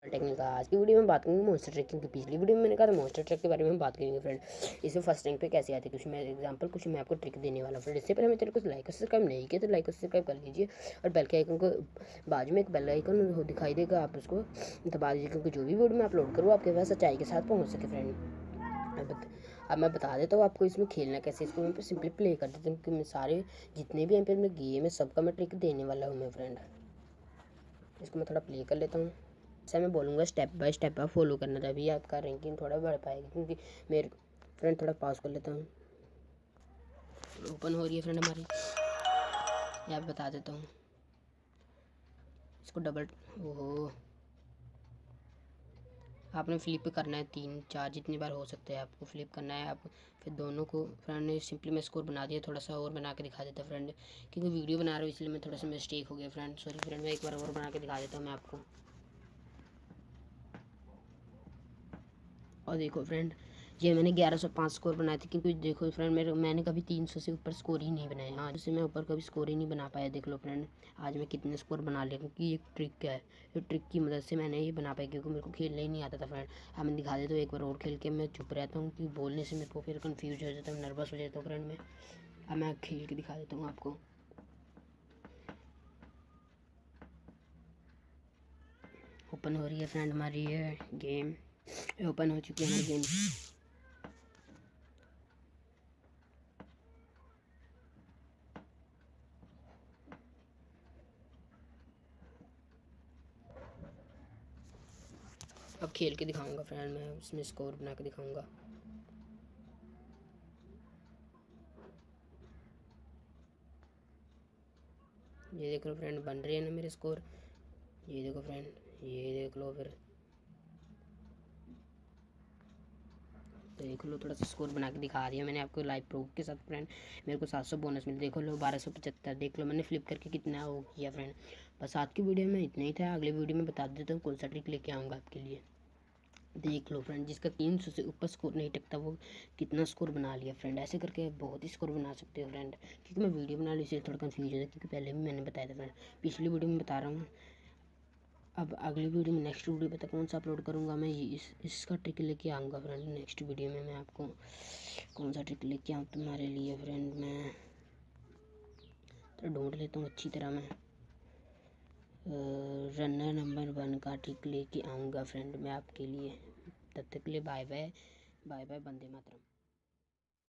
Technique. आज की video में बात करेंगे मॉन्स्टर ट्रक, क्योंकि पिछली वीडियो में मैंने कहा था मॉन्स्टर ट्रक के बारे में हम बात करेंगे फ्रेंड। इसमें फर्स्ट रैंक पे कैसे आते हैं, कुछ मैं एग्जांपल कुछ मैं आपको ट्रिक देने वाला हूँ फ्रेंड। इससे पहले हमें तेरे को लाइक और सब्सक्राइब नहीं किया तो लाइक और सब्सक्राइब कर लीजिए, और बेल के आइकन को बाजू में एक बेल आइकन दिखाई देगा, आप उसको दबा दीजिए, क्योंकि जो भी वीडियो मैं अपलोड करूँ आपके पास सच्चाई के साथ पहुँच सके फ्रेंड। अब मैं बता देता हूँ आपको इसमें खेलना कैसे। इसको मैं सिंपली प्ले कर देता हूँ, क्योंकि मैं सारे जितने भी यहाँ में गेम है सबका मैं ट्रिक देने वाला हूँ मैं फ्रेंड। इसको मैं थोड़ा प्ले कर लेता हूँ। ऐसा मैं बोलूँगा स्टेप बाय स्टेप आप फॉलो करना, तभी आपका रैंकिंग थोड़ा बढ़ पाएगी। क्योंकि मेरे फ्रेंड थोड़ा पॉज कर लेता हूँ, ओपन हो रही है फ्रेंड हमारी, ये आप बता देता हूँ। इसको डबल ओहो आपने फ्लिप करना है, 3-4 जितनी बार हो सकते हैं आपको फ्लिप करना है। आप फिर दोनों को फ्रेंड ने सिंपली मैं स्कोर बना दिया, थोड़ा सा और बना के दिखा देता फ्रेंड, क्योंकि वीडियो बना रहा हूँ इसलिए मैं थोड़ा सा मिस्टेक हो गया फ्रेंड, सॉरी फ्रेंड। मैं एक बार और बना के दिखा देता हूँ मैं आपको। और देखो फ्रेंड, ये मैंने 1105 स्कोर बनाए थे, क्योंकि देखो फ्रेंड मैंने कभी 300 से ऊपर स्कोर ही नहीं बनाए। हाँ, जैसे मैं ऊपर कभी स्कोर ही नहीं बना पाया। देख लो फ्रेंड आज मैं कितने स्कोर बना लिया, क्योंकि ये ट्रिक है, ये ट्रिक की मदद से मैंने ये बना पाया, क्योंकि मेरे को खेलना ही नहीं आता था फ्रेंड। हाँ मैं दिखा देता हूँ एक बार और खेल के। मैं चुप रहता हूँ क्योंकि बोलने से मेरे को फिर कन्फ्यूज हो जाता हूँ, नर्वस हो जाता हूँ फ्रेंड में। अब मैं खेल के दिखा देता हूँ आपको। ओपन हो रही है फ्रेंड हमारी ये गेम, ओपन हो चुकी है हमारी गेम। अब खेल के दिखाऊंगा फ्रेंड, मैं उसमें स्कोर बना के दिखाऊंगा। ये देख लो फ्रेंड बन रहे हैं ना मेरे स्कोर, ये देखो फ्रेंड, ये देख लो फिर देख लो थोड़ा सा स्कोर बना के दिखा दिया मैंने आपको लाइव प्रूफ के साथ फ्रेंड। मेरे को 700 बोनस मिले, देखो लो 1275। देख लो मैंने फ्लिप करके कितना वो किया फ्रेंड। बस आज की वीडियो में इतना ही था, अगले वीडियो में बता देता हूँ कौन सा ट्रिक लेके आऊँगा आपके लिए। देख लो फ्रेंड, जिसका 300 से ऊपर स्कोर नहीं टिकता वो कितना स्कोर बना लिया फ्रेंड। ऐसे करके बहुत ही स्कोर बना सकते हो फ्रेंड, क्योंकि मैं वीडियो बना ली इसलिए थोड़ा कन्फ्यूज है, क्योंकि पहले भी मैंने बताया था फ्रेंड, पिछली वीडियो में बता रहा हूँ। अब अगली वीडियो में नेक्स्ट वीडियो पता कौन सा अपलोड करूँगा मैं, इसका ट्रिक लेके आऊँगा फ्रेंड। नेक्स्ट वीडियो में मैं आपको कौन सा ट्रिक लेके आऊँ तुम्हारे लिए फ्रेंड। मैं तो ढूंढ लेता हूँ अच्छी तरह। मैं रनर नंबर 1 का ट्रिक लेके आऊँगा फ्रेंड मैं आपके लिए। तब तक के लिए bye bye, bye bye, Vande Mataram.